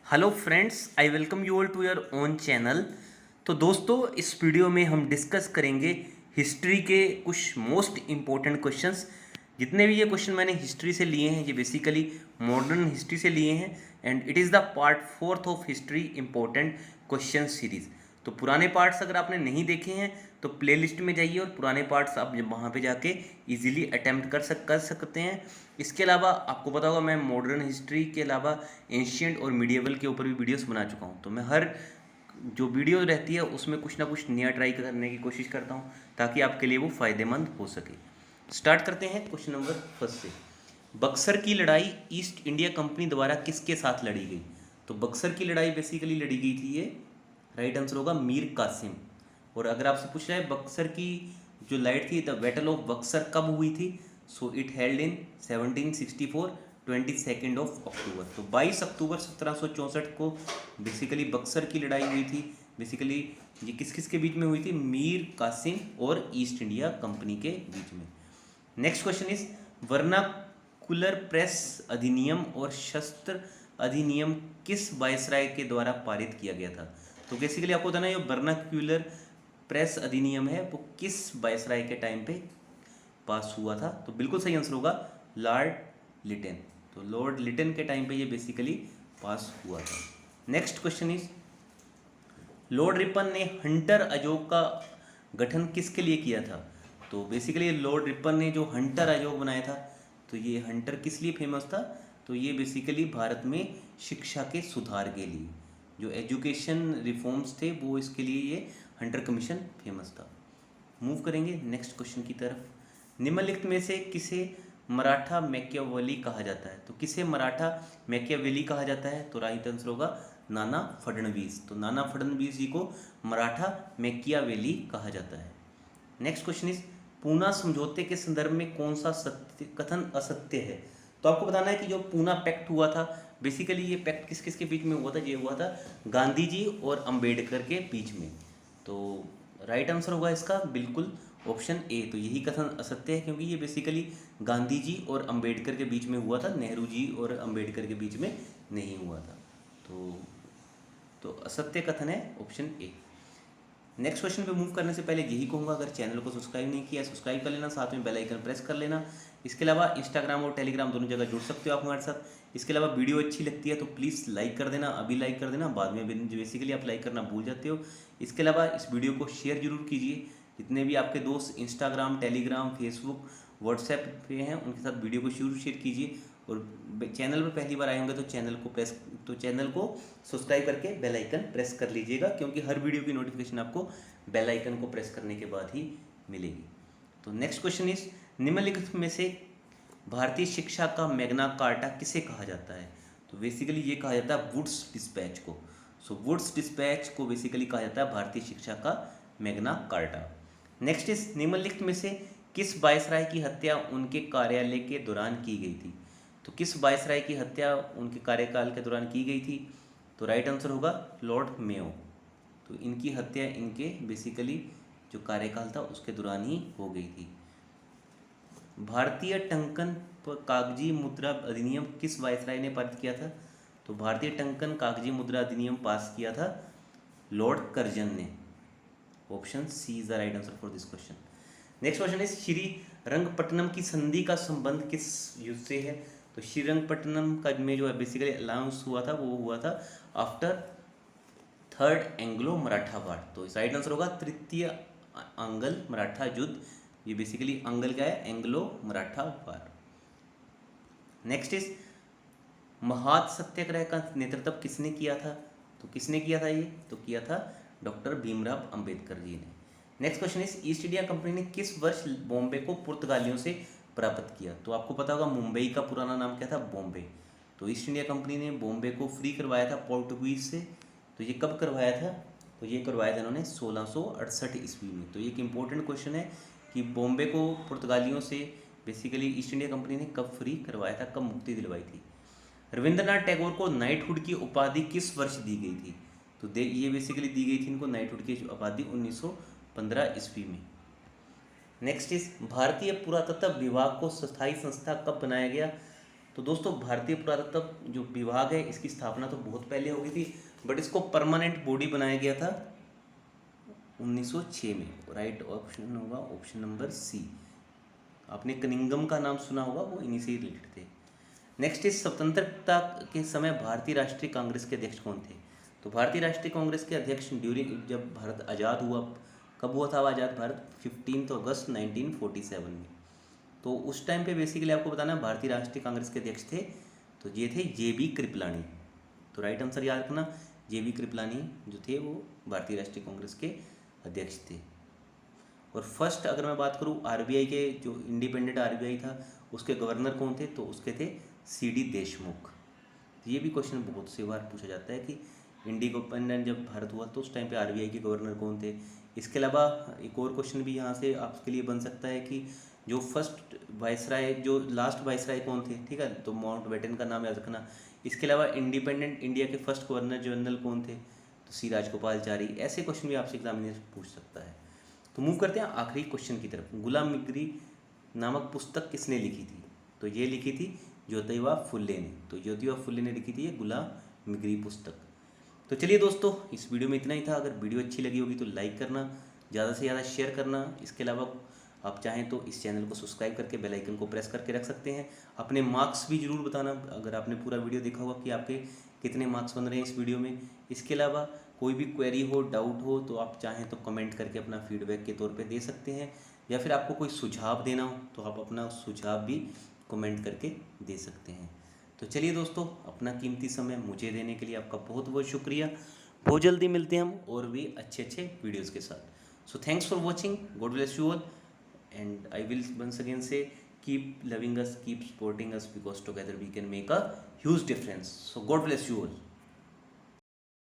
Hello friends, I welcome you all to your own channel. तो दोस्तों, इस video में हम डिस्कस करेंगे हिस्ट्री के कुछ मोस्ट इम्पोर्टेंट क्वेश्चंस। जितने भी ये क्वेश्चन मैंने हिस्ट्री से लिए हैं, ये बेसिकली मॉडर्न हिस्ट्री से लिए हैं and it is the part 4 of history important question series. तो पुराने पार्ट्स अगर आपने नहीं देखे हैं तो प्लेलिस्ट में जाइए और पुराने पार्ट्स आप वहाँ पे जाके इजीली अटेम्प्ट कर सकते हैं। इसके अलावा आपको पता होगा, मैं मॉडर्न हिस्ट्री के अलावा एंशियंट और मीडिएवल के ऊपर भी वीडियोस बना चुका हूँ। तो मैं हर जो वीडियो रहती है उसमें कुछ ना कुछ नया ट्राई करने की कोशिश करता हूँ ताकि आपके लिए वो फ़ायदेमंद हो सके। स्टार्ट करते हैं क्वेश्चन नंबर फर्स्ट से। बक्सर की लड़ाई ईस्ट इंडिया कंपनी द्वारा किसके साथ लड़ी गई? तो बक्सर की लड़ाई बेसिकली लड़ी गई थी, ये राइट आंसर होगा मीर कासिम। और अगर आपसे पूछ रहा है बक्सर की जो लड़ाई थी, द बैटल ऑफ बक्सर कब हुई थी, so it held in 1764 22 of October. तो 22 अक्टूबर 1764 को बेसिकली बक्सर की लड़ाई हुई थी। बेसिकली ये किस किस के बीच में हुई थी? मीर कासिम और ईस्ट इंडिया कंपनी के बीच में। Next question is vernacular press अधिनियम और शस्त्र अधिनियम किस वायसराय के द्वारा पारित किया गया था? तो बेसिकली आपको बताना, ये वर्नाक्यूलर प्रेस अधिनियम है वो किस वायसराय के टाइम पे पास हुआ था? तो बिल्कुल सही आंसर होगा लॉर्ड लिटन। तो लॉर्ड लिटन के टाइम पे ये बेसिकली पास हुआ था। Next question is Lord Ripon ने हंटर आयोग का गठन किसके लिए किया था? तो बेसिकली लॉर्ड रिपन ने जो हंटर आयोग बनाया था, तो ये हंटर किस लिए फेमस था? तो ये बेसिकली भारत में शिक्षा के सुधार के लिए, जो एजुकेशन रिफॉर्म्स थे वो इसके लिए ये हंटर कमीशन फेमस था। मूव करेंगे नेक्स्ट क्वेश्चन की तरफ। निम्नलिखित में से किसे मराठा मैकियावेली कहा जाता है? तो किसे मराठा मैकियावेली कहा जाता है? तो राइट आंसर होगा नाना फडणवीस। तो नाना फडणवीस जी को मराठा मैकियावेली कहा जाता है। नेक्स्ट क्वेश्चन इज पूना समझौते के संदर्भ में कौन सा सत्य कथन असत्य है? तो आपको बताना है कि जो पूना पैक्ट हुआ था, बेसिकली ये पैक्ट किस किस के बीच में हुआ था? ये हुआ था गांधी जी और अंबेडकर के बीच में। तो राइट आंसर होगा इसका बिल्कुल ऑप्शन ए। तो यही कथन असत्य है क्योंकि ये बेसिकली गांधी जी और अंबेडकर के बीच में हुआ था, नेहरू जी और अंबेडकर के बीच में नहीं हुआ था। तो असत्य कथन है ऑप्शन ए। नेक्स्ट क्वेश्चन पे मूव करने से पहले यही कहूँगा, अगर चैनल को सब्सक्राइब नहीं किया सब्सक्राइब कर लेना, साथ में बेल आइकन प्रेस कर लेना। इसके अलावा इंस्टाग्राम और टेलीग्राम दोनों जगह जुड़ सकते हो आप हमारे साथ। इसके अलावा वीडियो अच्छी लगती है तो प्लीज़ लाइक कर देना, अभी लाइक कर देना, बाद में बेसिकली आप लाइक करना भूल जाते हो। इसके अलावा इस वीडियो को शेयर जरूर कीजिए। जितने भी आपके दोस्त इंस्टाग्राम, टेलीग्राम, फेसबुक, व्हाट्सएप पे हैं उनके साथ वीडियो को जरूर शेयर कीजिए। और चैनल पर पहली बार आए होंगे तो चैनल को सब्सक्राइब करके बेल आइकन प्रेस कर लीजिएगा, क्योंकि हर वीडियो की नोटिफिकेशन आपको बेल आइकन को प्रेस करने के बाद ही मिलेगी। तो नेक्स्ट क्वेश्चन इज निम्नलिखित में से भारतीय शिक्षा का मैग्ना कार्टा किसे कहा जाता है? तो बेसिकली ये कहा जाता है वुड्स डिस्पैच को। सो वुड्स डिस्पैच को बेसिकली कहा जाता है भारतीय शिक्षा का मैग्ना कार्टा। नेक्स्ट इज निम्नलिखित में से किस वायसराय की हत्या उनके कार्यालय के दौरान की गई थी? तो किस वायसराय की हत्या उनके कार्यकाल के दौरान की गई थी? तो राइट आंसर होगा लॉर्ड मेयो। तो इनकी हत्या इनके बेसिकली जो कार्यकाल था उसके दौरान ही हो गई थी। भारतीय टंकन कागजी मुद्रा अधिनियम किस वायसराय ने पारित किया था? तो भारतीय टंकन कागजी मुद्रा अधिनियम पास किया था लॉर्ड कर्जन ने। Option C is the right answer for this question. Next question is Srirangapatnam की संधि का संबंध किस युद्ध से है? तो श्रीरंगपट्टनम का में जो है बेसिकली अलाउंस हुआ था वो हुआ था आफ्टर थर्ड एंग्लो मराठा वार। तो राइट आंसर होगा तृतीय आंग्ल मराठा युद्ध। ये बेसिकली आंग्ल क्या है? Anglo Maratha war. Next is Mahad Satyagraha का नेतृत्व किसने किया था? तो किसने किया था ये? तो किया था डॉक्टर भीमराव अंबेडकर जी ने। Next question is east India company ने किस वर्ष बॉम्बे को पुर्तगालियों से प्राप्त किया? तो आपको पता होगा मुंबई का पुराना नाम क्या था? बॉम्बे। तो ईस्ट इंडिया कंपनी ने बॉम्बे को फ्री करवाया था पोर्टुगीज से। तो ये कब करवाया था? तो ये करवाया था इन्होंने 1668 ईस्वी में। तो एक इम्पोर्टेंट क्वेश्चन है कि बॉम्बे को पुर्तगालियों से बेसिकली ईस्ट इंडिया कंपनी ने कब फ्री करवाया था, कब मुक्ति दिलवाई थी? रविंद्रनाथ टैगोर को नाइटहुड की उपाधि किस वर्ष दी गई थी? तो ये बेसिकली दी गई थी इनको नाइटहुड की उपाधि 1915 ईस्वी में। नेक्स्ट इज भारतीय पुरातत्व विभाग को स्थायी संस्था कब बनाया गया? तो दोस्तों भारतीय पुरातत्व जो विभाग है इसकी स्थापना तो बहुत पहले हो गई थी, बट इसको परमानेंट बॉडी बनाया गया था 1906 में। राइट ऑप्शन होगा ऑप्शन नंबर सी। आपने कनिंगम का नाम सुना होगा, वो इन्हीं से रिलेटेड थे। नेक्स्ट इज स्वतंत्रता के समय भारतीय राष्ट्रीय कांग्रेस के अध्यक्ष कौन थे? तो भारतीय राष्ट्रीय कांग्रेस के अध्यक्ष ड्यूरिंग जब भारत आज़ाद हुआ, कब हुआ था आज़ाद भारत? 15 अगस्त 1947 में। तो उस टाइम पे बेसिकली आपको बताना है भारतीय राष्ट्रीय कांग्रेस के अध्यक्ष थे, तो ये थे जे.बी. कृपलानी। तो राइट आंसर याद रखना, जे.बी. कृपलानी जो थे वो भारतीय राष्ट्रीय कांग्रेस के अध्यक्ष थे। और फर्स्ट अगर मैं बात करूँ आरबीआई के, जो इंडिपेंडेंट आरबीआई था उसके गवर्नर कौन थे? तो उसके थे सी.डी. देशमुख। तो ये भी क्वेश्चन बहुत से बार पूछा जाता है कि इंडिपेंडेंट जब भारत हुआ तो उस टाइम पे आरबीआई के गवर्नर कौन थे। इसके अलावा एक और क्वेश्चन भी यहाँ से आपके लिए बन सकता है कि जो फर्स्ट वायसराय, जो लास्ट वायसराय कौन थे, ठीक है, तो माउंटबेटन का नाम याद रखना। इसके अलावा इंडिपेंडेंट इंडिया के फर्स्ट गवर्नर जनरल कौन थे? तो सी राजगोपालचारी। ऐसे क्वेश्चन भी आपसे एग्जामिनेशन पूछ सकता है। तो मूव करते हैं आखिरी क्वेश्चन की तरफ। गुलाम मिगरी नामक पुस्तक किसने लिखी थी? तो ये लिखी थी ज्योतिबा फुले ने। तो ज्योतिबा फुले ने लिखी थी ये गुलाम मिगरी पुस्तक। तो चलिए दोस्तों, इस वीडियो में इतना ही था। अगर वीडियो अच्छी लगी होगी तो लाइक करना, ज़्यादा से ज़्यादा शेयर करना। इसके अलावा आप चाहें तो इस चैनल को सब्सक्राइब करके बेल आइकन को प्रेस करके रख सकते हैं। अपने मार्क्स भी ज़रूर बताना, अगर आपने पूरा वीडियो देखा होगा कि आपके कितने मार्क्स बन रहे हैं इस वीडियो में। इसके अलावा कोई भी क्वेरी हो, डाउट हो, तो आप चाहें तो कमेंट करके अपना फीडबैक के तौर पे दे सकते हैं, या फिर आपको कोई सुझाव देना हो तो आप अपना सुझाव भी कमेंट करके दे सकते हैं। तो चलिए दोस्तों, अपना कीमती समय मुझे देने के लिए आपका बहुत बहुत शुक्रिया। बहुत जल्दी मिलते हैं हम और भी अच्छे अच्छे वीडियोज़ के साथ। So thanks for watching, God bless you all, and I will once again say keep loving us, keep supporting us, because together we can make a huge difference. So God bless you all.